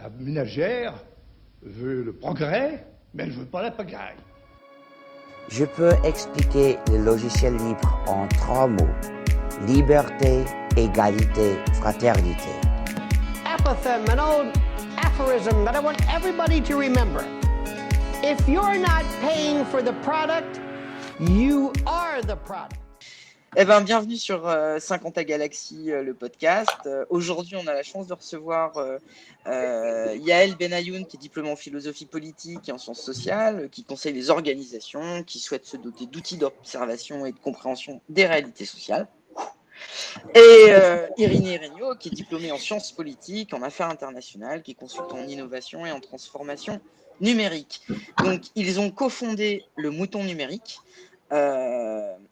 La ménagère veut le progrès, mais elle ne veut pas la pagaille. Je peux expliquer le logiciel libre en 3 mots. Liberté, égalité, fraternité. Apothem, an old aphorism that I want everybody to remember. If you're not paying for the product, you are the product. Eh ben, bienvenue sur 50 à Galaxie, le podcast. Aujourd'hui, on a la chance de recevoir Yael Benayoun, qui est diplômée en philosophie politique et en sciences sociales, qui conseille les organisations, qui souhaitent se doter d'outils d'observation et de compréhension des réalités sociales. Et Irénée Regnault, qui est diplômée en sciences politiques, en affaires internationales, qui est consultante en innovation et en transformation numérique. Donc, ils ont cofondé le Mouton Numérique.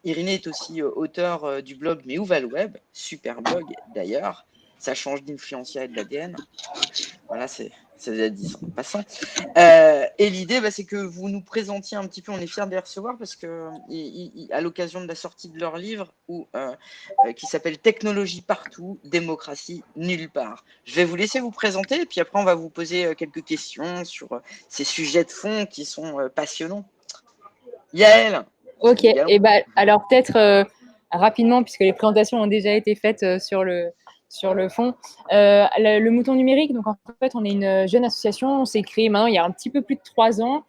Irénée est aussi auteur du blog Mais où va le web, super blog d'ailleurs, ça change d'influencia et de l'ADN. Voilà, c'est déjà dit en passant. Et l'idée, c'est que vous nous présentiez un petit peu, on est fiers de les recevoir parce que à l'occasion de la sortie de leur livre qui s'appelle Technologie partout, démocratie nulle part. Je vais vous laisser vous présenter et puis après on va vous poser quelques questions sur ces sujets de fond qui sont passionnants. Yael. Ok, et alors peut-être rapidement, puisque les présentations ont déjà été faites sur le fond. Le Mouton Numérique, donc en fait, on est une jeune association, on s'est créé maintenant il y a un petit peu plus de 3 ans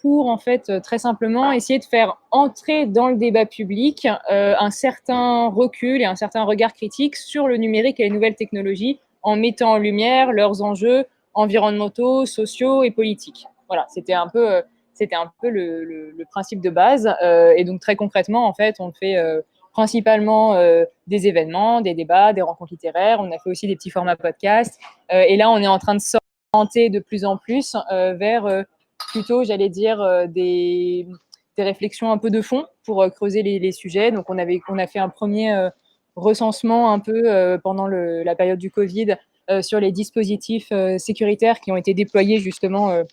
pour en fait très simplement essayer de faire entrer dans le débat public un certain recul et un certain regard critique sur le numérique et les nouvelles technologies en mettant en lumière leurs enjeux environnementaux, sociaux et politiques. Voilà, c'était un peu le principe de base. Et donc, très concrètement, en fait, on fait principalement des événements, des débats, des rencontres littéraires. On a fait aussi des petits formats podcast. Et là, on est en train de s'orienter de plus en plus vers plutôt, j'allais dire, des réflexions un peu de fond pour creuser les sujets. Donc, on a fait un premier recensement un peu pendant la période du Covid sur les dispositifs sécuritaires qui ont été déployés justement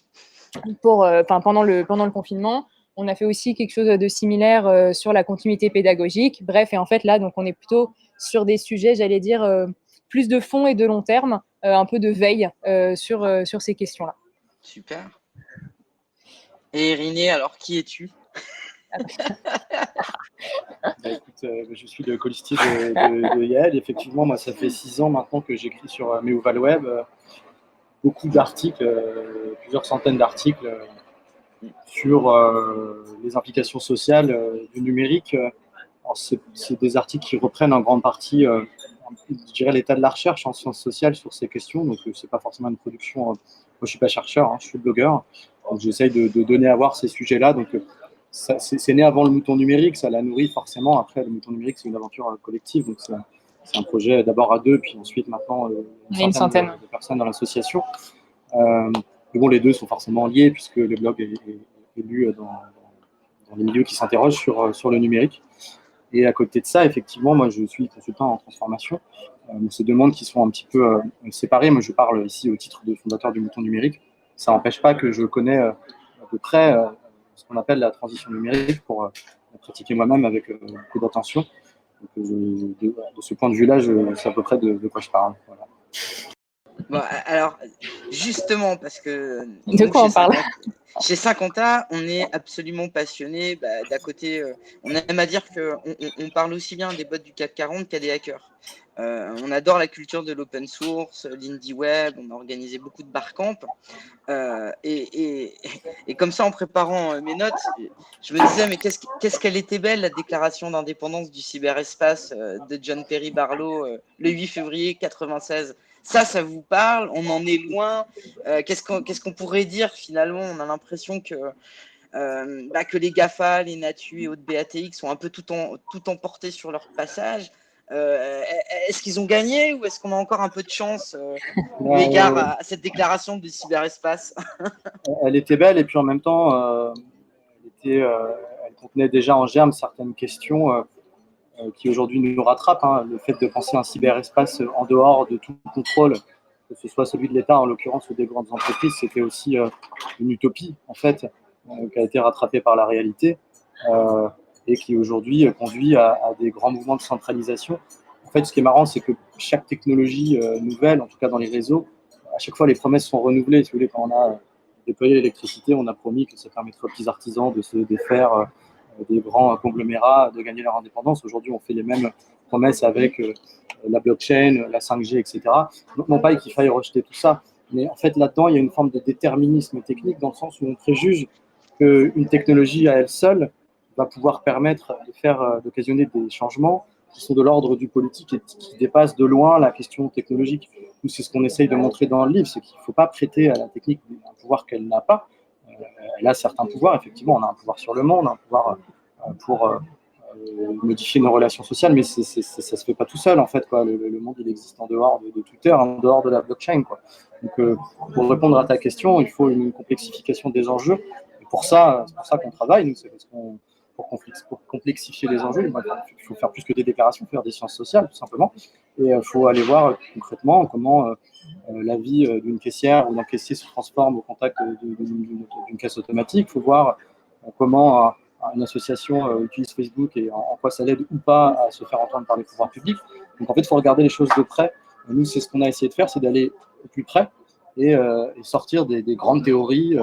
pendant le confinement. On a fait aussi quelque chose de similaire sur la continuité pédagogique. Bref, et en fait, là, donc, on est plutôt sur des sujets, j'allais dire, plus de fond et de long terme, un peu de veille sur ces questions-là. Super. Et Irénée, alors, qui es-tu ? Écoute, je suis le colistier de Yael. Effectivement, moi, ça fait 6 ans maintenant que j'écris sur Mais où va le web. Beaucoup d'articles, plusieurs centaines d'articles sur les implications sociales du numérique. Alors, c'est des articles qui reprennent en grande partie, je dirais, l'état de la recherche en sciences sociales sur ces questions. Donc, c'est pas forcément une production. Moi, je suis pas chercheur, je suis blogueur. Donc, j'essaye de donner à voir ces sujets-là. Donc, c'est né avant le Mouton Numérique, ça l'a nourri forcément. Après, le Mouton Numérique, c'est une aventure collective. Donc, c'est un projet d'abord à 2, puis ensuite maintenant une centaine de personnes dans l'association. Mais bon, les deux sont forcément liés puisque le blog est lu dans les milieux qui s'interrogent sur le numérique. Et à côté de ça, effectivement, moi je suis consultant en transformation. Ces deux mondes qui sont un petit peu séparés. Moi je parle ici au titre de fondateur du Mouton Numérique. Ça n'empêche pas que je connais de près ce qu'on appelle la transition numérique pour la pratiquer moi-même avec beaucoup d'attention. Donc, de ce point de vue-là, je sais à peu près de quoi je parle. Voilà. Bon, alors, justement, parce que de quoi on parle ? Chez 50A, on est absolument passionné. D'à côté, on aime à dire qu'on parle aussi bien des bots du CAC 40 qu'à des hackers. On adore la culture de l'open source, l'indie web, on a organisé beaucoup de barcamps. Et comme ça, en préparant mes notes, je me disais, mais qu'est-ce qu'elle était belle, la déclaration d'indépendance du cyberespace de John Perry Barlow le 8 février 1996. Ça vous parle? On en est loin. Qu'est-ce qu'on pourrait dire finalement? On a l'impression que les GAFA, les Natu et autres BATX sont un peu tout emportés sur leur passage. Est-ce qu'ils ont gagné ou est-ce qu'on a encore un peu de chance eu égard à cette déclaration du cyberespace? Elle était belle et puis en même temps, elle contenait déjà en germe certaines questions qui aujourd'hui nous rattrapent. Le fait de penser un cyberespace en dehors de tout contrôle, que ce soit celui de l'État en l'occurrence ou des grandes entreprises, c'était aussi une utopie en fait, qui a été rattrapée par la réalité et qui aujourd'hui conduit à des grands mouvements de centralisation. En fait, ce qui est marrant, c'est que chaque technologie nouvelle, en tout cas dans les réseaux, à chaque fois, les promesses sont renouvelées. Si vous voulez, quand on a déployé l'électricité, on a promis que ça permettrait aux petits artisans de se défaire des grands conglomérats, de gagner leur indépendance. Aujourd'hui, on fait les mêmes promesses avec la blockchain, la 5G, etc. Non pas qu'il faille rejeter tout ça, mais en fait, là-dedans, il y a une forme de déterminisme technique dans le sens où on préjuge qu'une technologie à elle seule va pouvoir permettre d'occasionner des changements qui sont de l'ordre du politique et qui dépassent de loin la question technologique. Nous, c'est ce qu'on essaye de montrer dans le livre, c'est qu'il ne faut pas prêter à la technique un pouvoir qu'elle n'a pas. Elle a certains pouvoirs, effectivement, on a un pouvoir sur le monde, un pouvoir pour modifier nos relations sociales, mais ça ne se fait pas tout seul, en fait, quoi. Le monde, il existe en dehors de Twitter, en dehors de la blockchain, quoi. Donc, pour répondre à ta question, il faut une complexification des enjeux. Et c'est pour ça qu'on travaille, nous, c'est parce qu'on pour complexifier les enjeux, il faut faire plus que des déclarations, faire des sciences sociales, tout simplement. Et il faut aller voir concrètement comment la vie d'une caissière ou d'un caissier se transforme au contact d'une caisse automatique. Il faut voir comment une association utilise Facebook et en quoi ça l'aide ou pas à se faire entendre par les pouvoirs publics. Donc en fait, il faut regarder les choses de près. Et nous, c'est ce qu'on a essayé de faire, c'est d'aller au plus près et sortir des grandes théories,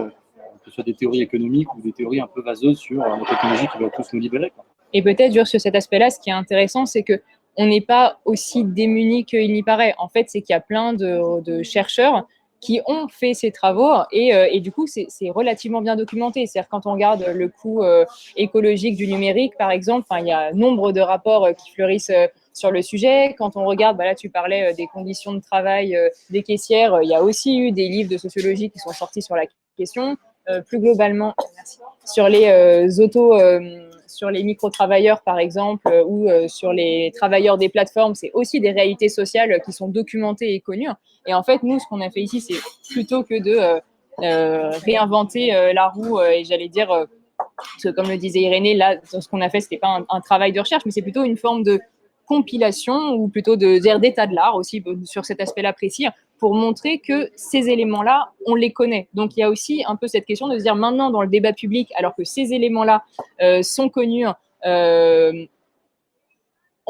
que ce soit des théories économiques ou des théories un peu vaseuses sur la technologie qui va tous nous libérer, quoi. Et peut-être, sur cet aspect-là, ce qui est intéressant, c'est qu'on n'est pas aussi démunis qu'il n'y paraît. En fait, c'est qu'il y a plein de chercheurs qui ont fait ces travaux et du coup, c'est relativement bien documenté. C'est-à-dire quand on regarde le coût écologique du numérique, par exemple, il y a nombre de rapports qui fleurissent sur le sujet. Quand on regarde, là, tu parlais des conditions de travail des caissières, il y a aussi eu des livres de sociologie qui sont sortis sur la question. Plus globalement, sur les sur les micro-travailleurs, par exemple, ou sur les travailleurs des plateformes, c'est aussi des réalités sociales qui sont documentées et connues. Et en fait, nous, ce qu'on a fait ici, c'est plutôt que de réinventer la roue, et j'allais dire, parce que comme le disait Irénée, là, ce qu'on a fait, c'était pas un travail de recherche, mais c'est plutôt une forme de compilation, ou plutôt d'état de l'art aussi, sur cet aspect-là précis, pour montrer que ces éléments-là, on les connaît. Donc, il y a aussi un peu cette question de se dire maintenant, dans le débat public, alors que ces éléments-là sont connus, on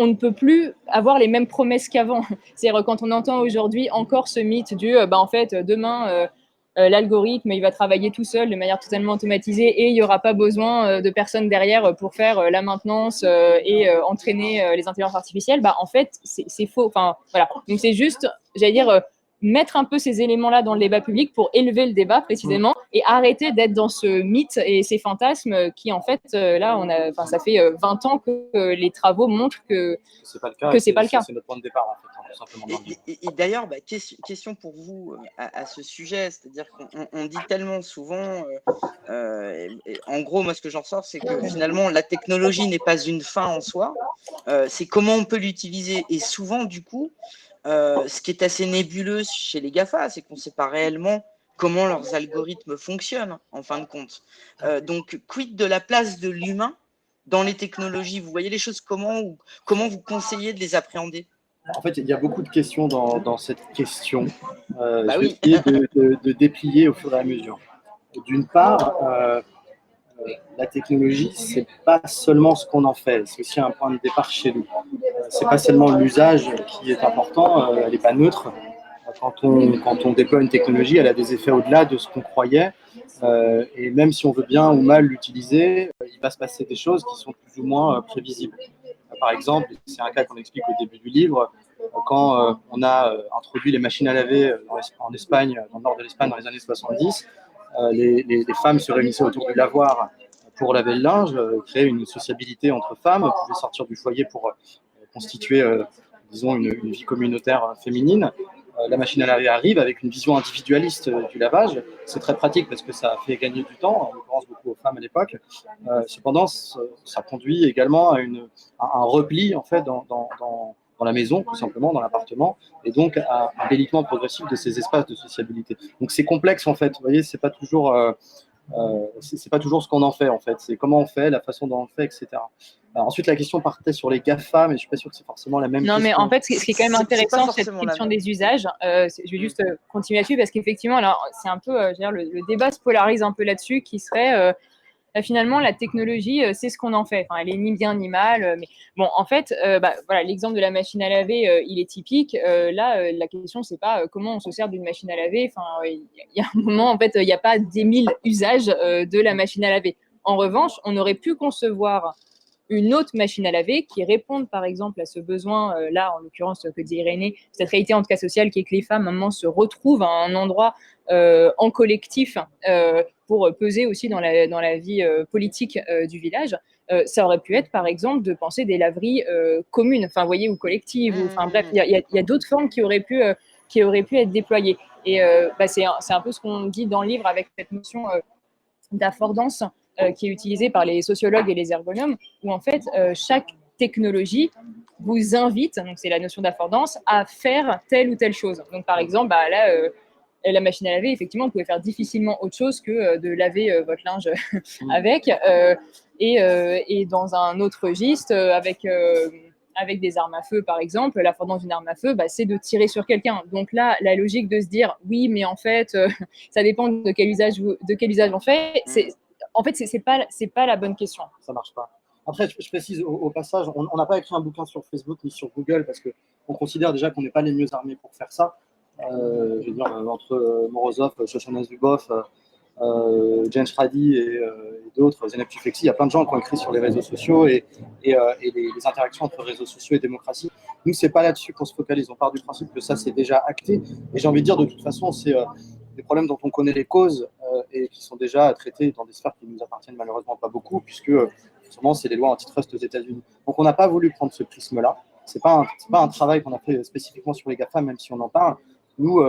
ne peut plus avoir les mêmes promesses qu'avant. C'est-à-dire, quand on entend aujourd'hui encore ce mythe du en fait, demain, l'algorithme, il va travailler tout seul de manière totalement automatisée et il n'y aura pas besoin de personnes derrière pour faire la maintenance et entraîner les intelligences artificielles. En fait, c'est faux. Enfin, voilà. Donc, c'est juste, j'allais dire, mettre un peu ces éléments-là dans le débat public pour élever le débat précisément et arrêter d'être dans ce mythe et ces fantasmes qui, en fait, là, ça fait 20 ans que les travaux montrent que c'est pas le cas. C'est notre point de départ, en fait, tout simplement. Et d'ailleurs, question pour vous à ce sujet, c'est-à-dire qu'on dit tellement souvent, en gros, moi, ce que j'en ressors, c'est que finalement, la technologie n'est pas une fin en soi, c'est comment on peut l'utiliser. Et souvent, du coup, ce qui est assez nébuleux chez les GAFA, c'est qu'on ne sait pas réellement comment leurs algorithmes fonctionnent, en fin de compte. Donc, quid de la place de l'humain dans les technologies? Vous voyez les choses comment, ou comment vous conseillez de les appréhender? En fait, il y a beaucoup de questions dans cette question. Je vais essayer de déplier au fur et à mesure. D'une part, la technologie, c'est pas seulement ce qu'on en fait, c'est aussi un point de départ chez nous. C'est pas seulement l'usage qui est important, elle n'est pas neutre. Quand on déploie une technologie, elle a des effets au-delà de ce qu'on croyait. Et même si on veut bien ou mal l'utiliser, il va se passer des choses qui sont plus ou moins prévisibles. Par exemple, c'est un cas qu'on explique au début du livre, quand on a introduit les machines à laver en Espagne, dans le nord de l'Espagne dans les années 70, les femmes se réunissaient autour du lavoir pour laver le linge, créer une sociabilité entre femmes, pouvaient sortir du foyer pour constituer, disons, une vie communautaire féminine. La machine à laver arrive avec une vision individualiste du lavage. C'est très pratique parce que ça a fait gagner du temps, en l'occurrence beaucoup aux femmes à l'époque. Cependant, ça conduit également à un repli en fait dans la maison, tout simplement, dans l'appartement, et donc à un délitement progressif de ces espaces de sociabilité. Donc c'est complexe en fait. Vous voyez, c'est pas toujours ce qu'on en fait en fait. C'est comment on fait, la façon dont on le fait, etc. Alors, ensuite, la question partait sur les GAFA, mais je ne suis pas sûr que c'est forcément la même question. Non, mais en fait, ce qui est quand même intéressant, cette question des usages, je vais juste continuer là-dessus, parce qu'effectivement, alors, c'est un peu, le débat se polarise un peu là-dessus, qui serait, finalement, la technologie, c'est ce qu'on en fait. Enfin, elle est ni bien ni mal. Mais bon, en fait, voilà, l'exemple de la machine à laver, il est typique. Là, la question, c'est pas comment on se sert d'une machine à laver. Enfin, il y a un moment, en fait, il n'y a pas des 1000 usages de la machine à laver. En revanche, on aurait pu concevoir une autre machine à laver qui réponde par exemple à ce besoin, là en l'occurrence que dit Irénée, cette réalité en tout cas sociale qui est que les femmes à un moment se retrouvent à un endroit en collectif pour peser aussi dans la vie politique du village. Ça aurait pu être par exemple de penser des laveries communes, enfin vous voyez, ou collectives, ou enfin bref, il y a d'autres formes qui auraient pu être déployées. Et c'est un peu ce qu'on dit dans le livre avec cette notion d'affordance qui est utilisée par les sociologues et les ergonomes, où en fait chaque technologie vous invite, donc c'est la notion d'affordance, à faire telle ou telle chose. Donc par exemple, là, la machine à laver, effectivement, vous pouvez faire difficilement autre chose que de laver votre linge avec. Et dans un autre registre, avec des armes à feu, par exemple, l'affordance d'une arme à feu, c'est de tirer sur quelqu'un. Donc là, la logique de se dire, oui, mais en fait, ça dépend de quel usage on fait, en fait, c'est pas la bonne question. Ça marche pas. Après, je précise au passage, on n'a pas écrit un bouquin sur Facebook ni sur Google parce qu'on considère déjà qu'on n'est pas les mieux armés pour faire ça. Je veux dire, entre Morozov, Shoshana Zuboff, Jen Schrady et d'autres, Zeynep Tufekci, il y a plein de gens qui ont écrit sur les réseaux sociaux et les interactions entre réseaux sociaux et démocratie. Nous, c'est pas là-dessus qu'on se focalise. On part du principe que ça, c'est déjà acté. Et j'ai envie de dire, de toute façon, c'est des problèmes dont on connaît les causes et qui sont déjà traités dans des sphères qui nous appartiennent malheureusement pas beaucoup, puisque sûrement c'est les lois antitrust aux États-Unis. Donc on n'a pas voulu prendre ce prisme-là. C'est pas un travail qu'on a fait spécifiquement sur les GAFA, même si on en parle. Nous,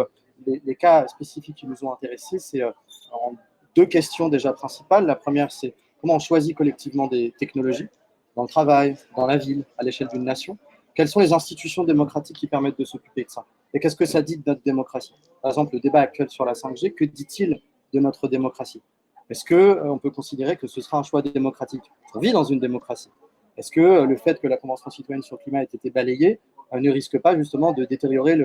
les cas spécifiques qui nous ont intéressés, c'est en deux questions déjà principales. La première, c'est comment on choisit collectivement des technologies dans le travail, dans la ville, à l'échelle d'une nation. Quelles sont les institutions démocratiques qui permettent de s'occuper de ça? Et qu'est-ce que ça dit de notre démocratie? Par exemple, le débat actuel sur la 5G, que dit-il de notre démocratie? Est-ce qu'on peut considérer que ce sera un choix démocratique? On vit dans une démocratie. Est-ce que le fait que la Convention citoyenne sur le climat ait été balayée ne risque pas justement de détériorer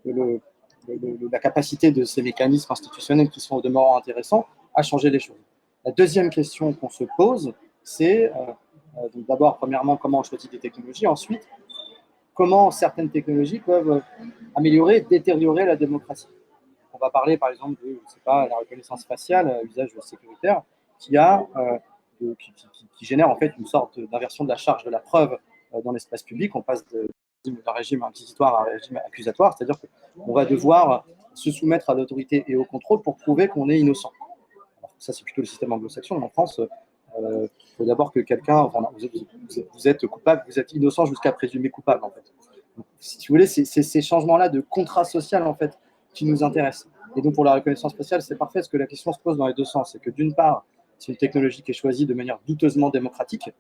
la capacité de ces mécanismes institutionnels qui sont au demeurant intéressants à changer les choses? La deuxième question qu'on se pose, c'est d'abord, premièrement, comment on choisit des technologies. Ensuite, comment certaines technologies peuvent améliorer, détériorer la démocratie. On va parler par exemple de, la reconnaissance faciale, usage sécuritaire, qui génère en fait une sorte d'inversion de la charge de la preuve dans l'espace public. On passe d'un régime inquisitoire à un régime accusatoire, c'est-à-dire qu'on va devoir se soumettre à l'autorité et au contrôle pour prouver qu'on est innocent. Alors, ça, c'est plutôt le système anglo-saxon. En France, il faut d'abord que quelqu'un, vous êtes coupable, vous êtes innocent jusqu'à présumer coupable, en fait. Donc, si vous voulez, c'est ces changements-là de contrat social, en fait, qui nous intéressent. Et donc, pour la reconnaissance faciale, c'est parfait, parce que la question se pose dans les deux sens. C'est que d'une part, c'est une technologie qui est choisie de manière douteusement démocratique,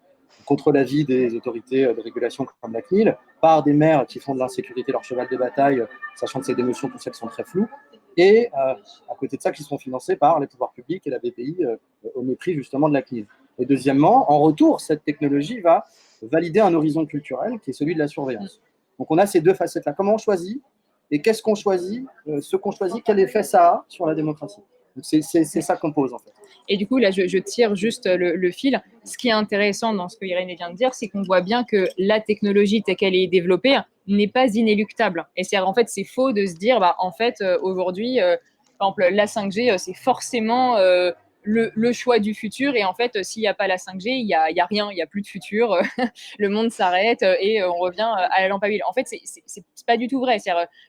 contre l'avis des autorités de régulation comme la CNIL, par des maires qui font de l'insécurité leur cheval de bataille, sachant que c'est des notions, tout ça, qui sont très floues, et à côté de ça, qui sont financés par les pouvoirs publics et la BPI au mépris justement de la CNIL. Et deuxièmement, en retour, cette technologie va valider un horizon culturel qui est celui de la surveillance. Donc on a ces deux facettes-là. Comment on choisit et qu'est-ce qu'on choisit, ce qu'on choisit, quel effet ça a sur la démocratie? C'est ça qu'on pose en fait. Et du coup, là, je tire juste le fil. Ce qui est intéressant dans ce que Irénée vient de dire, c'est qu'on voit bien que la technologie telle qu'elle est développée n'est pas inéluctable. Et en fait, c'est faux de se dire, en fait, aujourd'hui, par exemple, la 5G, c'est forcément le choix du futur. Et en fait, s'il n'y a pas la 5G, il y a rien, il n'y a plus de futur. Le monde s'arrête et on revient à la lampe à huile. En fait, c'est pas du tout vrai.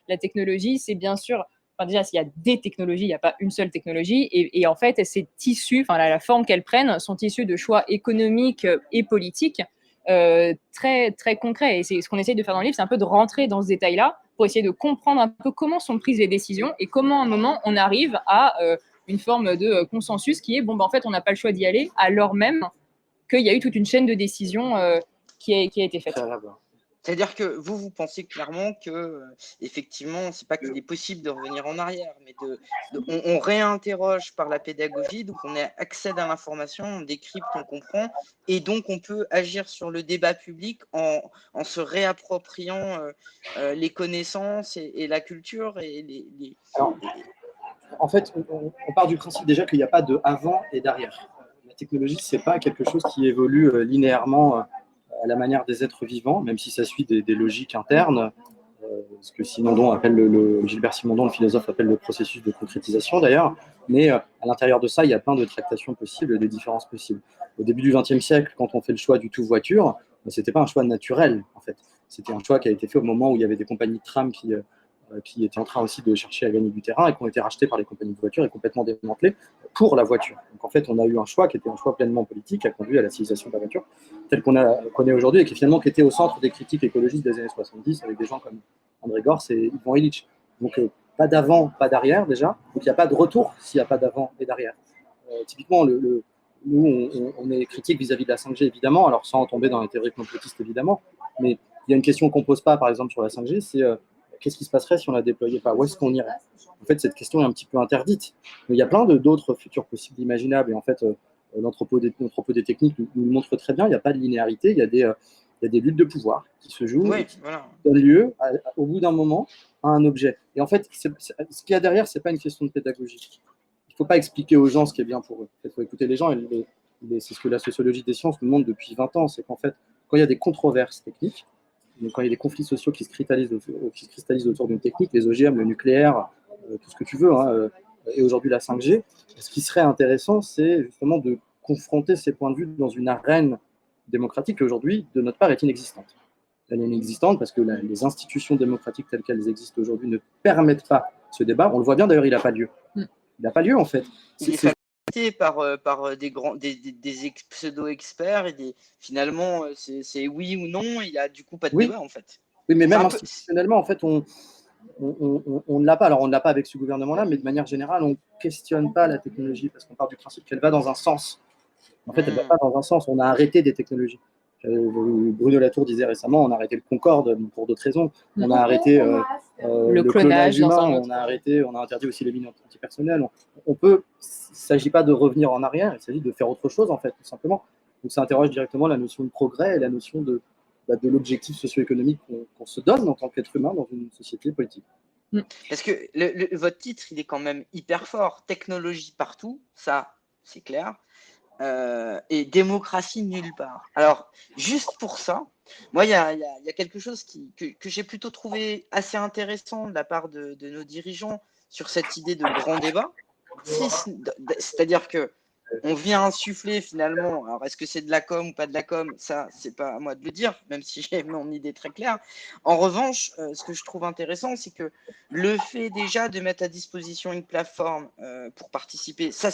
La technologie, c'est bien sûr... Enfin, déjà, s'il y a des technologies, il n'y a pas une seule technologie. Et en fait, ces tissus, la forme qu'elles prennent, sont issus de choix économiques et politiques très, très concrets. Et c'est ce qu'on essaye de faire dans le livre, c'est un peu de rentrer dans ce détail-là pour essayer de comprendre un peu comment sont prises les décisions et comment, à un moment, on arrive à une forme de consensus qui est, en fait, on n'a pas le choix d'y aller, alors même qu'il y a eu toute une chaîne de décisions qui a été faite. C'est-à-dire que vous pensez clairement que, effectivement, c'est pas qu'il est possible de revenir en arrière, mais on réinterroge par la pédagogie, donc on accède à l'information, on décrypte, on comprend, et donc on peut agir sur le débat public en se réappropriant les connaissances et la culture. Alors, en fait, on part du principe déjà qu'il n'y a pas de avant et d'arrière. La technologie, c'est pas quelque chose qui évolue linéairement à la manière des êtres vivants, même si ça suit des logiques internes, ce que Simondon appelle Gilbert Simondon, le philosophe, appelle le processus de concrétisation d'ailleurs. Mais à l'intérieur de ça, il y a plein de tractations possibles, des différences possibles. Au début du XXe siècle, quand on fait le choix du tout voiture, c'était pas un choix naturel en fait. C'était un choix qui a été fait au moment où il y avait des compagnies de tram qui étaient en train aussi de chercher à gagner du terrain et qui ont été rachetées par les compagnies de voitures et complètement démantelées pour la voiture. Donc en fait, on a eu un choix qui était un choix pleinement politique, qui a conduit à la civilisation de la voiture telle qu'on connaît aujourd'hui et qui finalement était au centre des critiques écologistes des années 70 avec des gens comme André Gorz et Ivan Illich. Donc pas d'avant, pas d'arrière déjà. Donc il n'y a pas de retour s'il n'y a pas d'avant et d'arrière. Typiquement, nous, on est critique vis-à-vis de la 5G évidemment, alors sans tomber dans les théories complotistes évidemment, mais il y a une question qu'on ne pose pas par exemple sur la 5G, c'est qu'est-ce qui se passerait si on la déployait pas? Où est-ce qu'on irait? En fait, cette question est un petit peu interdite. Mais il y a plein d'autres futurs possibles imaginables. Et en fait, l'anthropo des techniques nous montre très bien, il n'y a pas de linéarité, il y a des luttes de pouvoir qui se jouent et qui donnent lieu, au bout d'un moment, à un objet. Et en fait, ce qu'il y a derrière, ce n'est pas une question de pédagogie. Il ne faut pas expliquer aux gens ce qui est bien pour eux. Il faut écouter les gens. C'est ce que la sociologie des sciences nous montre depuis 20 ans. C'est qu'en fait, quand il y a des controverses techniques, donc quand il y a des conflits sociaux qui se cristallisent autour d'une technique, les OGM, le nucléaire, tout ce que tu veux, et aujourd'hui la 5G, ce qui serait intéressant, c'est justement de confronter ces points de vue dans une arène démocratique qui aujourd'hui, de notre part, est inexistante. Elle est inexistante parce que les institutions démocratiques telles qu'elles existent aujourd'hui ne permettent pas ce débat. On le voit bien d'ailleurs, il n'a pas lieu. Il n'a pas lieu en fait. Il est facilité par des pseudo-experts et finalement, c'est oui ou non, il n'y a du coup pas de débat en fait. Oui, mais même institutionnellement, en fait, on ne l'a pas. Alors, on ne l'a pas avec ce gouvernement-là, mais de manière générale, on ne questionne pas la technologie parce qu'on part du principe qu'elle va dans un sens. En fait, elle ne va pas dans un sens. On a arrêté des technologies. Bruno Latour disait récemment, on a arrêté le Concorde pour d'autres raisons. On a arrêté le clonage humain. On a interdit aussi les mines antipersonnelles. Il ne s'agit pas de revenir en arrière. Il s'agit de faire autre chose, en fait, tout simplement. Donc, ça interroge directement la notion de progrès et la notion de l'objectif socio-économique qu'on se donne en tant qu'être humain dans une société politique. Parce que votre titre, il est quand même hyper fort. Technologie partout, ça, c'est clair. Et démocratie nulle part. Alors, juste pour ça, moi, il y a quelque chose que j'ai plutôt trouvé assez intéressant de la part de nos dirigeants sur cette idée de grand débat. C'est-à-dire que on vient insuffler finalement, alors est-ce que c'est de la com ou pas de la com, ça c'est pas à moi de le dire, même si j'ai mon idée très claire. En revanche, ce que je trouve intéressant, c'est que le fait déjà de mettre à disposition une plateforme pour participer, ça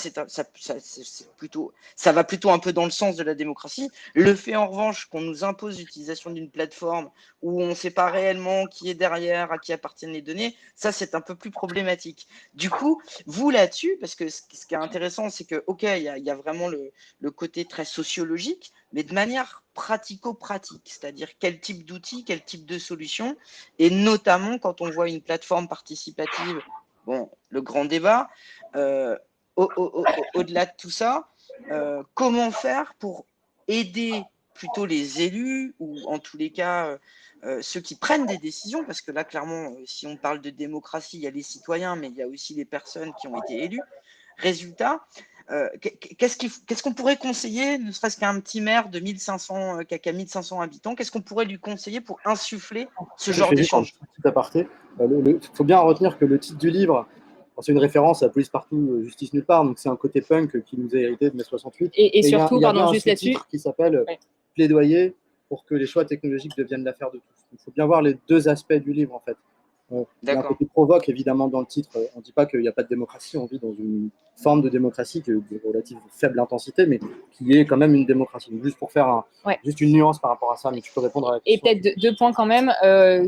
va plutôt un peu dans le sens de la démocratie. Le fait en revanche qu'on nous impose l'utilisation d'une plateforme où on ne sait pas réellement qui est derrière, à qui appartiennent les données, ça c'est un peu plus problématique. Du coup, vous là-dessus, parce que ce qui est intéressant, c'est que ok, il y a vraiment le côté très sociologique, mais de manière pratico-pratique, c'est-à-dire quel type d'outils, quel type de solutions, et notamment quand on voit une plateforme participative, bon, le grand débat, au-delà de tout ça, comment faire pour aider plutôt les élus, ou en tous les cas ceux qui prennent des décisions, parce que là, clairement, si on parle de démocratie, il y a les citoyens, mais il y a aussi les personnes qui ont été élues. Résultat, qu'est-ce qu'on pourrait conseiller, ne serait-ce qu'à un petit maire de 1500, qui a 1500 habitants, qu'est-ce qu'on pourrait lui conseiller pour insuffler ce genre d'échange? Il faut bien retenir que le titre du livre, c'est une référence à Police partout, justice nulle part, donc c'est un côté punk qui nous a hérité de mai 68. Et surtout, pardon, juste là-dessus, qui s'appelle Plaidoyer pour que les choix technologiques deviennent l'affaire de tous. Il faut bien voir les deux aspects du livre, en fait. Il y a un côté provoque, évidemment, dans le titre. On ne dit pas qu'il n'y a pas de démocratie, on vit dans une forme de démocratie de relative faible intensité, mais qui est quand même une démocratie. Donc, juste pour faire juste une nuance par rapport à ça, mais tu peux répondre à la question. Et peut-être deux points quand même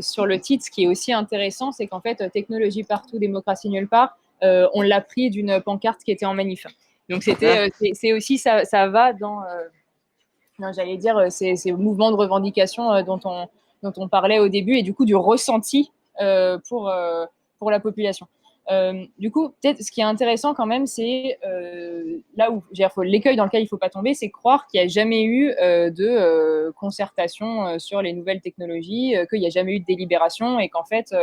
sur le titre. Ce qui est aussi intéressant, c'est qu'en fait, technologie partout, démocratie nulle part, on l'a pris d'une pancarte qui était en manif. Donc, c'est aussi, ça va dans... non, j'allais dire, ces mouvements de revendication dont on parlait au début, et du coup, du ressenti pour la population. Du coup, peut-être ce qui est intéressant quand même, c'est là où l'écueil dans lequel il ne faut pas tomber, c'est croire qu'il n'y a jamais eu de concertation sur les nouvelles technologies, qu'il n'y a jamais eu de délibération, et qu'en fait,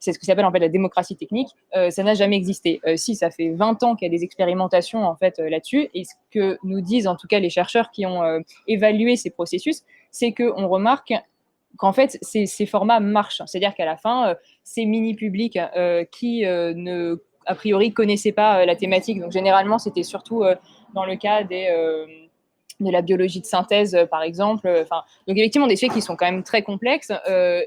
c'est ce qui s'appelle en fait la démocratie technique, ça n'a jamais existé. Si, ça fait 20 ans qu'il y a des expérimentations en fait là-dessus, et ce que nous disent en tout cas les chercheurs qui ont évalué ces processus, c'est qu'on remarque qu'en fait, ces formats marchent. C'est-à-dire qu'à la fin, ces mini-publics qui ne, a priori, connaissaient pas la thématique, donc généralement, c'était surtout dans le cas de la biologie de synthèse, par exemple. Donc, effectivement, des sujets qui sont quand même très complexes.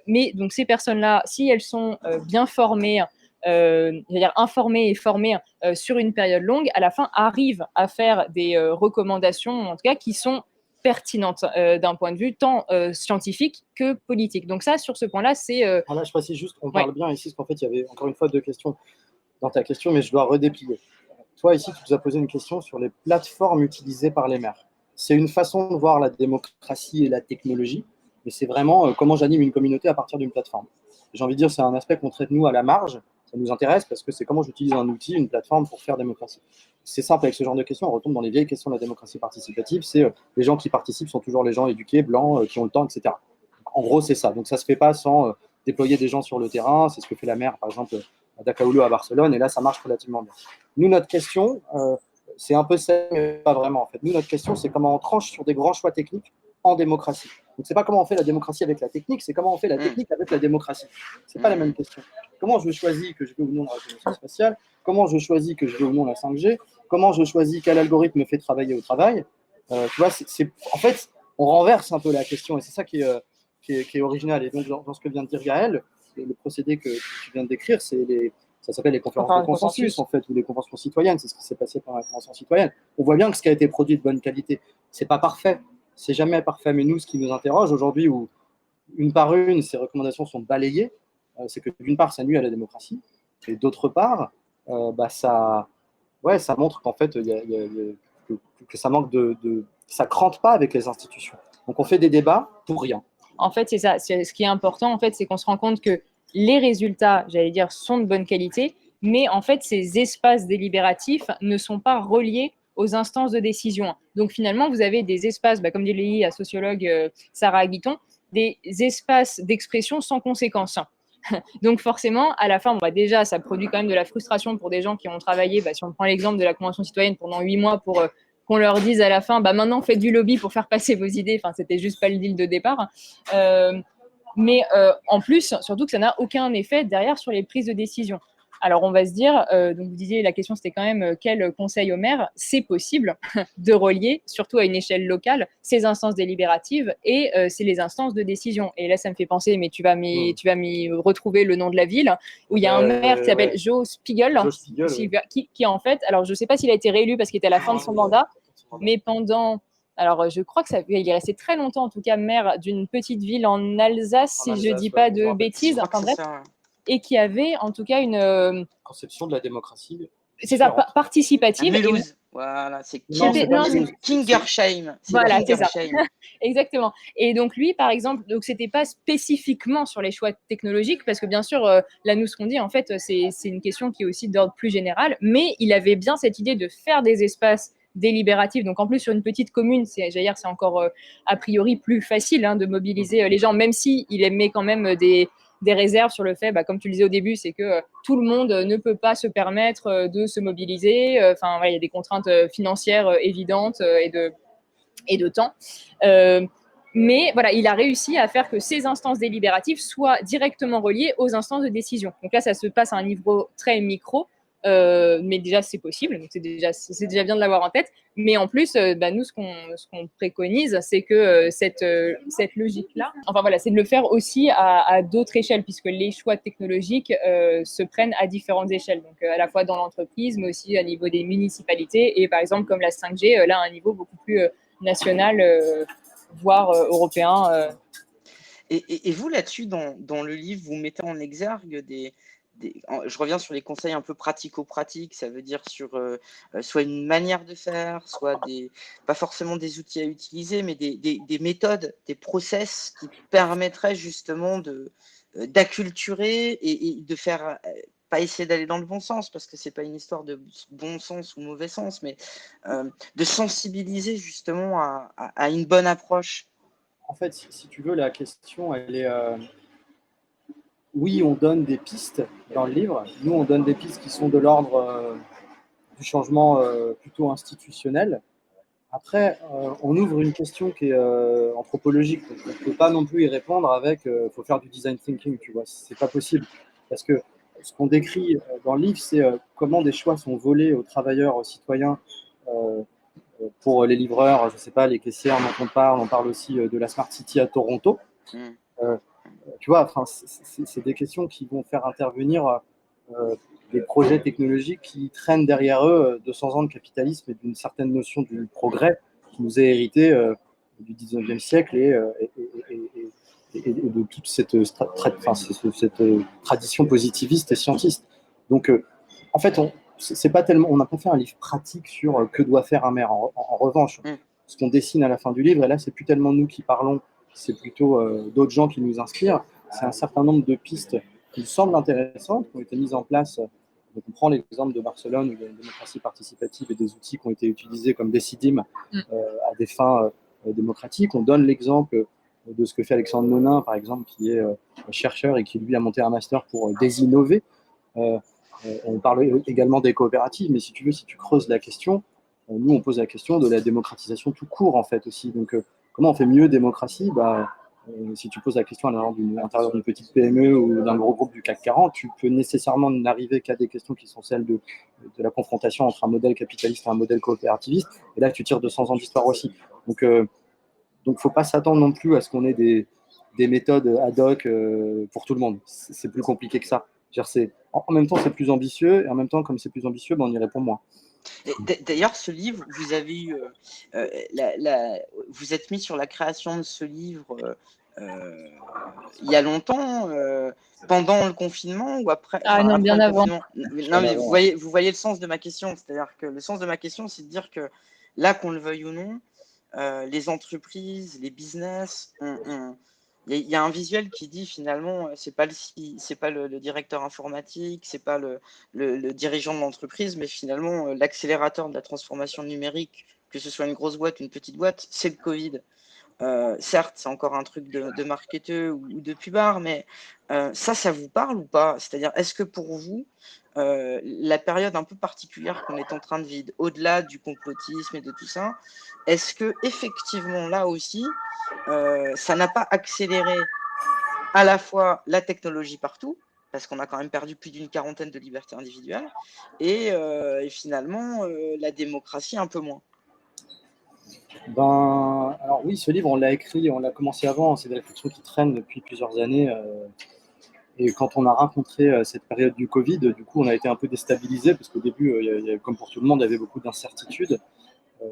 Mais donc, ces personnes-là, si elles sont bien formées, c'est-à-dire informées et formées sur une période longue, à la fin, arrivent à faire des recommandations, en tout cas, qui sont pertinente d'un point de vue tant scientifique que politique. Donc ça, sur ce point-là, c'est... Là, je précise juste, on parle bien ici, parce qu'en fait, il y avait encore une fois 2 questions dans ta question, mais je dois redéplier. Toi, ici, tu nous as posé une question sur les plateformes utilisées par les maires. C'est une façon de voir la démocratie et la technologie, mais c'est vraiment comment j'anime une communauté à partir d'une plateforme. J'ai envie de dire, c'est un aspect qu'on traite, nous, à la marge. Ça nous intéresse parce que c'est comment j'utilise un outil, une plateforme pour faire démocratie. C'est simple avec ce genre de questions, on retombe dans les vieilles questions de la démocratie participative, c'est les gens qui participent sont toujours les gens éduqués, blancs, qui ont le temps, etc. En gros, c'est ça. Donc ça ne se fait pas sans déployer des gens sur le terrain, c'est ce que fait la maire, par exemple, à Dacaoulo, à Barcelone, et là, ça marche relativement bien. Nous, notre question, c'est un peu ça, mais pas vraiment, en fait. Nous, notre question, c'est comment on tranche sur des grands choix techniques en démocratie. Donc, c'est pas comment on fait la démocratie avec la technique, c'est comment on fait la technique avec la démocratie. C'est pas la même question. Comment je choisis que je veux ou non la reconnaissance spatiale? Comment je choisis que je veux ou non la 5G? Comment je choisis quel algorithme me fait travailler au travail? Tu vois, en fait, on renverse un peu la question, et c'est ça qui est original. Et donc, dans ce que vient de dire Gaël, le procédé que tu viens de décrire, ça s'appelle les conférences de consensus, en fait, ou les conventions citoyennes. C'est ce qui s'est passé par la convention citoyenne. On voit bien que ce qui a été produit de bonne qualité, c'est pas parfait. C'est jamais parfait. Mais nous, ce qui nous interroge aujourd'hui, où une par une, ces recommandations sont balayées, c'est que d'une part, ça nuit à la démocratie, et d'autre part, ça montre qu'en fait, que ça manque ça crante pas avec les institutions. Donc, on fait des débats pour rien. En fait, c'est ça. Ce qui est important, en fait, c'est qu'on se rend compte que les résultats, j'allais dire, sont de bonne qualité, mais en fait, ces espaces délibératifs ne sont pas reliés aux instances de décision. Donc, finalement, vous avez des espaces, comme dit la sociologue Sarah Aguiton, des espaces d'expression sans conséquence. Donc, forcément, à la fin, déjà, ça produit quand même de la frustration pour des gens qui ont travaillé, si on prend l'exemple de la Convention citoyenne pendant 8 mois pour qu'on leur dise à la fin, maintenant, faites du lobby pour faire passer vos idées. Enfin, c'était juste pas le deal de départ. Mais en plus, surtout que ça n'a aucun effet derrière sur les prises de décision. Alors, on va se dire, donc vous disiez, la question c'était quand même quel conseil au maire? C'est possible de relier, surtout à une échelle locale, ces instances délibératives et c'est les instances de décision. Et là, ça me fait penser, mais tu vas m'y retrouver le nom de la ville, où il y a un maire qui s'appelle Joe Spiegel, qui en fait, alors je ne sais pas s'il a été réélu parce qu'il était à la fin de son mandat, mais pendant... Alors, je crois qu'il est resté très longtemps, en tout cas, maire d'une petite ville en Alsace, si je ne dis pas de bêtises. Enfin, bref. Et qui avait, en tout cas, une conception de la démocratie. C'est ça, participative. Mulhouse. Voilà, c'est Kingersheim. Voilà, c'est ça. Exactement. Et donc, lui, par exemple, ce n'était pas spécifiquement sur les choix technologiques, parce que bien sûr, là, nous, ce qu'on dit, en fait, c'est une question qui est aussi d'ordre plus général, mais il avait bien cette idée de faire des espaces délibératif. Donc, en plus, sur une petite commune, c'est encore a priori plus facile de mobiliser les gens, même s'il émet quand même des réserves sur le fait, comme tu le disais au début, c'est que tout le monde ne peut pas se permettre de se mobiliser. Il y a des contraintes financières évidentes et de temps. Mais voilà, il a réussi à faire que ces instances délibératives soient directement reliées aux instances de décision. Donc là, ça se passe à un niveau très micro, mais déjà c'est possible, donc c'est déjà bien de l'avoir en tête. Mais en plus, nous ce qu'on préconise, c'est que cette logique-là, c'est de le faire aussi à d'autres échelles, puisque les choix technologiques se prennent à différentes échelles, donc à la fois dans l'entreprise, mais aussi à niveau des municipalités, et par exemple comme la 5G, là à un niveau beaucoup plus national, voire européen. Et vous là-dessus, dans le livre, vous mettez en exergue je reviens sur les conseils un peu pratico-pratiques, ça veut dire sur soit une manière de faire, soit pas forcément des outils à utiliser, mais des méthodes, des process qui permettraient justement d'acculturer et de faire, pas essayer d'aller dans le bon sens, parce que c'est pas une histoire de bon sens ou mauvais sens, mais de sensibiliser justement à une bonne approche. En fait, si tu veux, la question, elle est... oui, on donne des pistes dans le livre. Nous, on donne des pistes qui sont de l'ordre du changement plutôt institutionnel. Après, on ouvre une question qui est anthropologique. Donc on ne peut pas non plus y répondre avec faut faire du design thinking, tu vois. C'est pas possible. Parce que ce qu'on décrit dans le livre, c'est comment des choix sont volés aux travailleurs, aux citoyens, pour les livreurs, je ne sais pas, les caissières dont on parle aussi de la Smart City à Toronto. Tu vois, c'est des questions qui vont faire intervenir des projets technologiques qui traînent derrière eux 200 ans de capitalisme et d'une certaine notion du progrès qui nous est hérité du 19e siècle et de toute cette tradition positiviste et scientiste. Donc, en fait, c'est pas tellement, on n'a pas fait un livre pratique sur que doit faire un maire. En revanche, ce qu'on dessine à la fin du livre, et là, c'est plus tellement nous qui parlons, c'est plutôt d'autres gens qui nous inspirent. C'est un certain nombre de pistes qui me semblent intéressantes, qui ont été mises en place. Donc, on prend l'exemple de Barcelone, où il y a une démocratie participative et des outils qui ont été utilisés comme Decidim à des fins démocratiques. On donne l'exemple de ce que fait Alexandre Monin, par exemple, qui est chercheur et qui, lui, a monté un master pour désinnover. On parle également des coopératives, mais si tu veux, si tu creuses la question, nous, on pose la question de la démocratisation tout court, en fait, aussi. Donc, comment on fait mieux démocratie ? Si tu poses la question à l'intérieur d'une petite PME ou d'un gros groupe du CAC 40, tu peux nécessairement n'arriver qu'à des questions qui sont celles de la confrontation entre un modèle capitaliste et un modèle coopérativiste. Et là, tu tires 200 ans d'histoire aussi. Donc, il ne faut pas s'attendre non plus à ce qu'on ait des méthodes ad hoc pour tout le monde. C'est plus compliqué que ça. En même temps, c'est plus ambitieux, et en même temps, comme c'est plus ambitieux, on y répond moins. D'ailleurs, ce livre, vous avez eu, vous êtes mis sur la création de ce livre il y a longtemps, pendant le confinement ou après? Ah non, bien avant. Non, mais vous voyez le sens de ma question. C'est-à-dire que le sens de ma question, c'est de dire que là, qu'on le veuille ou non, les entreprises, les business, il y a un visuel qui dit finalement, c'est pas le directeur informatique, c'est pas le dirigeant de l'entreprise, mais finalement l'accélérateur de la transformation numérique, que ce soit une grosse boîte ou une petite boîte, c'est le Covid. Certes, c'est encore un truc de marketeur ou de pubard, mais ça vous parle ou pas? C'est-à-dire, est-ce que pour vous, la période un peu particulière qu'on est en train de vivre, au-delà du complotisme et de tout ça, est-ce que effectivement là aussi, ça n'a pas accéléré à la fois la technologie partout, parce qu'on a quand même perdu plus d'une quarantaine de libertés individuelles, et finalement la démocratie un peu moins? Alors oui, ce livre, on l'a écrit, on l'a commencé avant, c'est des réflexions qui traînent depuis plusieurs années. Et quand on a rencontré cette période du Covid, du coup, on a été un peu déstabilisé, parce qu'au début, comme pour tout le monde, il y avait beaucoup d'incertitudes.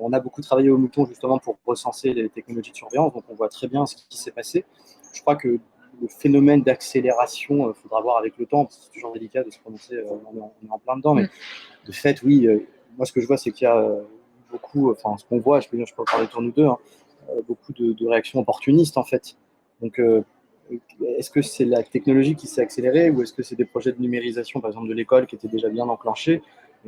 On a beaucoup travaillé au mouton, justement, pour recenser les technologies de surveillance, donc on voit très bien ce qui s'est passé. Je crois que le phénomène d'accélération, il faudra voir avec le temps, parce que c'est toujours délicat de se prononcer, on est en plein dedans, mais de fait, oui, moi, ce que je vois, c'est qu'il y a beaucoup, ce qu'on voit, je peux parler pour nous deux, beaucoup de réactions opportunistes, en fait. Donc, est-ce que c'est la technologie qui s'est accélérée, ou est-ce que c'est des projets de numérisation, par exemple de l'école, qui étaient déjà bien enclenchés,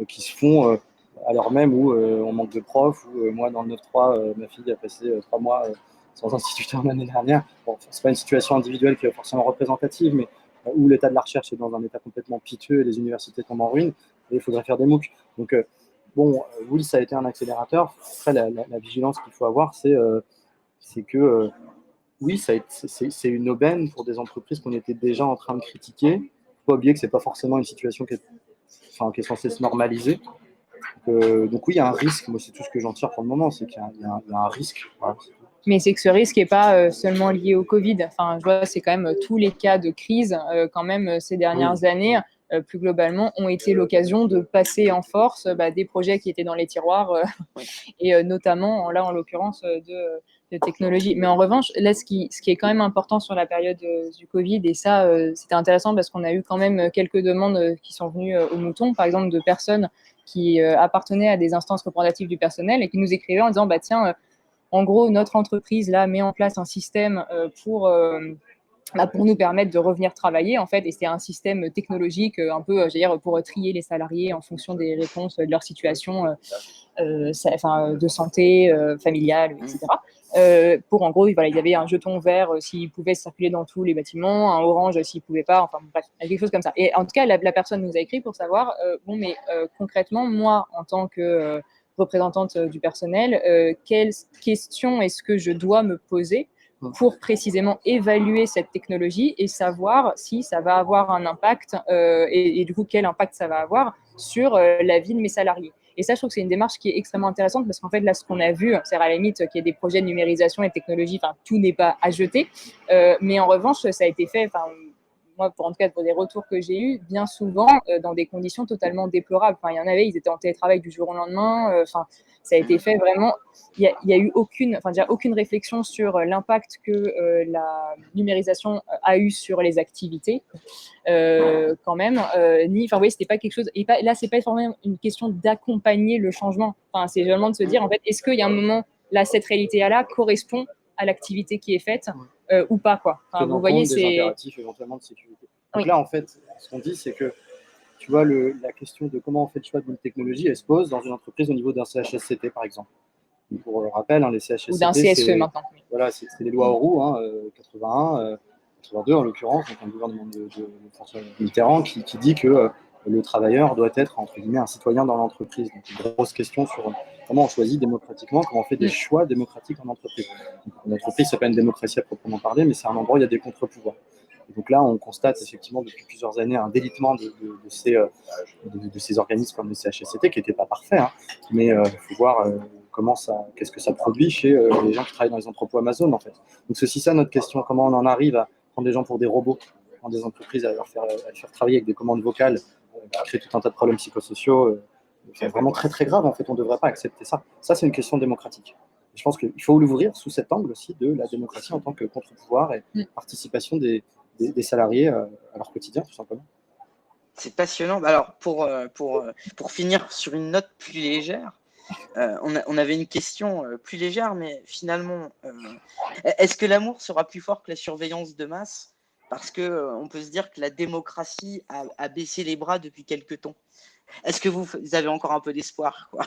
qui se font alors même où on manque de profs, ou moi, dans le 9-3, ma fille a passé 3 mois sans instituteur l'année dernière. Bon, c'est pas une situation individuelle qui est forcément représentative, mais où l'état de la recherche est dans un état complètement piteux et les universités tombent en ruine, et il faudrait faire des MOOC. Donc, oui, ça a été un accélérateur. Après, la vigilance qu'il faut avoir, c'est que oui, c'est une aubaine pour des entreprises qu'on était déjà en train de critiquer. Il ne faut pas oublier que ce n'est pas forcément une situation qui est censée se normaliser. Donc oui, il y a un risque. Moi, c'est tout ce que j'en tire pour le moment, c'est qu'il y a un risque. Voilà. Mais c'est que ce risque n'est pas seulement lié au Covid. Enfin, je vois, c'est quand même tous les cas de crise, quand même, ces dernières années, plus globalement, ont été l'occasion de passer en force des projets qui étaient dans les tiroirs, et notamment, là, en l'occurrence, de technologie. Mais en revanche, là, ce qui est quand même important sur la période du Covid, et ça, c'était intéressant parce qu'on a eu quand même quelques demandes qui sont venues au mouton, par exemple, de personnes qui appartenaient à des instances représentatives du personnel et qui nous écrivaient en disant, tiens, en gros, notre entreprise là met en place un système pour nous permettre de revenir travailler, en fait, et c'est un système technologique un peu, pour trier les salariés en fonction des réponses de leur situation de santé familiale, etc. pour en gros, voilà, ils avaient un jeton vert s'ils pouvaient circuler dans tous les bâtiments, un orange s'ils pouvaient pas, enfin bref, quelque chose comme ça. Et en tout cas, la personne nous a écrit pour savoir, concrètement, moi, en tant que représentante du personnel, quelles questions est-ce que je dois me poser pour précisément évaluer cette technologie et savoir si ça va avoir un impact et du coup quel impact ça va avoir sur la vie de mes salariés. Et ça, je trouve que c'est une démarche qui est extrêmement intéressante parce qu'en fait, là, ce qu'on a vu, c'est à la limite qu'il y ait des projets de numérisation et de technologie, enfin, tout n'est pas à jeter. Mais en revanche, ça a été fait, moi, en tout cas, pour des retours que j'ai eus, bien souvent dans des conditions totalement déplorables. Enfin, il y en avait, ils étaient en télétravail du jour au lendemain. Ça a été fait vraiment. Il y a eu aucune réflexion sur l'impact que la numérisation a eu sur les activités, quand même. C'était pas quelque chose. Et là, c'est pas forcément une question d'accompagner le changement. Enfin, c'est vraiment de se dire, en fait, est-ce qu'il y a un moment là, cette réalité-là correspond à l'activité qui est faite ou pas, quoi. Enfin, vous voyez, c'est des impératifs éventuellement de sécurité. Donc oui. là, en fait, ce qu'on dit, c'est que tu vois, la question de comment on fait le choix d'une technologie, elle se pose dans une entreprise au niveau d'un CHSCT, par exemple. Donc, pour le rappel, les CHSCT, ou d'un CSE maintenant. Voilà, c'est les lois Auroux, 81, 82 en l'occurrence, donc un gouvernement de François Mitterrand qui dit que le travailleur doit être, entre guillemets, un citoyen dans l'entreprise. Donc, une grosse question sur comment on choisit démocratiquement, comment on fait des choix démocratiques en entreprise. Donc, une entreprise, c'est pas une démocratie à proprement parler, mais c'est un endroit où il y a des contre-pouvoirs. Et donc là, on constate effectivement depuis plusieurs années un délitement de ces organismes comme le CHSCT, qui n'étaient pas parfaits, mais il faut voir qu'est-ce que ça produit chez les gens qui travaillent dans les entrepôts Amazon, en fait. Donc c'est aussi ça notre question, comment on en arrive à prendre des gens pour des robots dans des entreprises, à les faire travailler avec des commandes vocales, qui créent tout un tas de problèmes psychosociaux. C'est vraiment très très grave, en fait, on ne devrait pas accepter ça. Ça, c'est une question démocratique. Je pense qu'il faut l'ouvrir sous cet angle aussi de la démocratie en tant que contre-pouvoir et participation des salariés à leur quotidien, tout simplement. C'est passionnant. Alors, pour finir sur une note plus légère, on avait une question plus légère, mais finalement, est-ce que l'amour sera plus fort que la surveillance de masse? Parce qu'on peut se dire que la démocratie a baissé les bras depuis quelques temps. Est-ce que vous avez encore un peu d'espoir, quoi?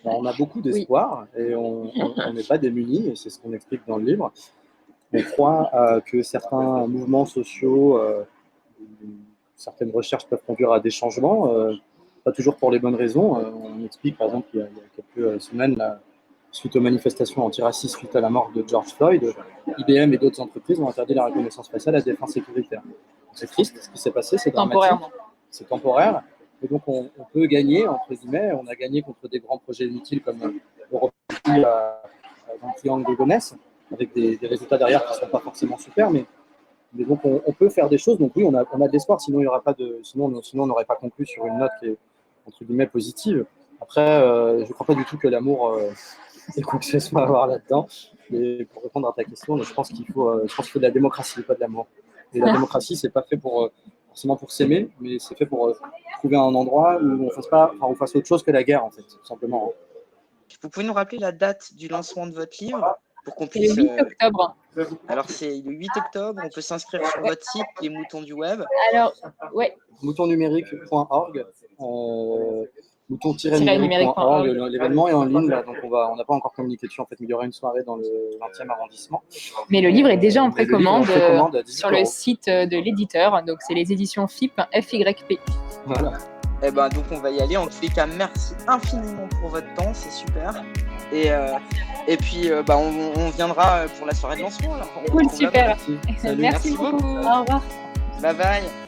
On a beaucoup d'espoir et on n'est pas démunis, et c'est ce qu'on explique dans le livre. On croit que certains mouvements sociaux, certaines recherches peuvent conduire à des changements, pas toujours pour les bonnes raisons. On explique, par exemple, il y a quelques semaines, suite aux manifestations antiracistes suite à la mort de George Floyd, IBM et d'autres entreprises ont interdit la reconnaissance faciale à des fins sécuritaires. C'est triste ce qui s'est passé, c'est dramatique, c'est temporaire. Et donc on peut gagner, entre guillemets, on a gagné contre des grands projets inutiles comme le repli dans le triangle de Gonesse, avec des résultats derrière qui ne sont pas forcément super, mais donc on peut faire des choses. Donc oui, on a de l'espoir, sinon il y aura pas sinon on n'aurait pas conclu sur une note qui est entre guillemets positive. Après, je ne crois pas du tout que l'amour ait quoi que ce soit à avoir là-dedans. Mais pour répondre à ta question, je pense qu'il faut de la démocratie, pas de l'amour. Et la démocratie, c'est pas fait forcément pour s'aimer, mais c'est fait pour trouver un endroit où on fasse autre chose que la guerre, en fait, tout simplement. Vous pouvez nous rappeler la date du lancement de votre livre pour qu'on puisse... Le 8 octobre. Alors, c'est le 8 octobre, on peut s'inscrire sur votre site, Les Moutons du Web. Alors, ouais. moutonnumérique.org, mouton-numérique.org, l'événement est en ligne, là, donc on n'a pas encore communiqué dessus, en fait, mais il y aura une soirée dans le 20e arrondissement. Mais le livre est déjà en précommande sur le 10 € site de l'éditeur, donc c'est les éditions FYP, FYP. Voilà. Eh ben, donc on va y aller. En tous les cas, merci infiniment pour votre temps, c'est super. Et puis, on viendra pour la soirée de lancement. Alors, Cool, super. Salut. Merci beaucoup. Au revoir. Bye bye.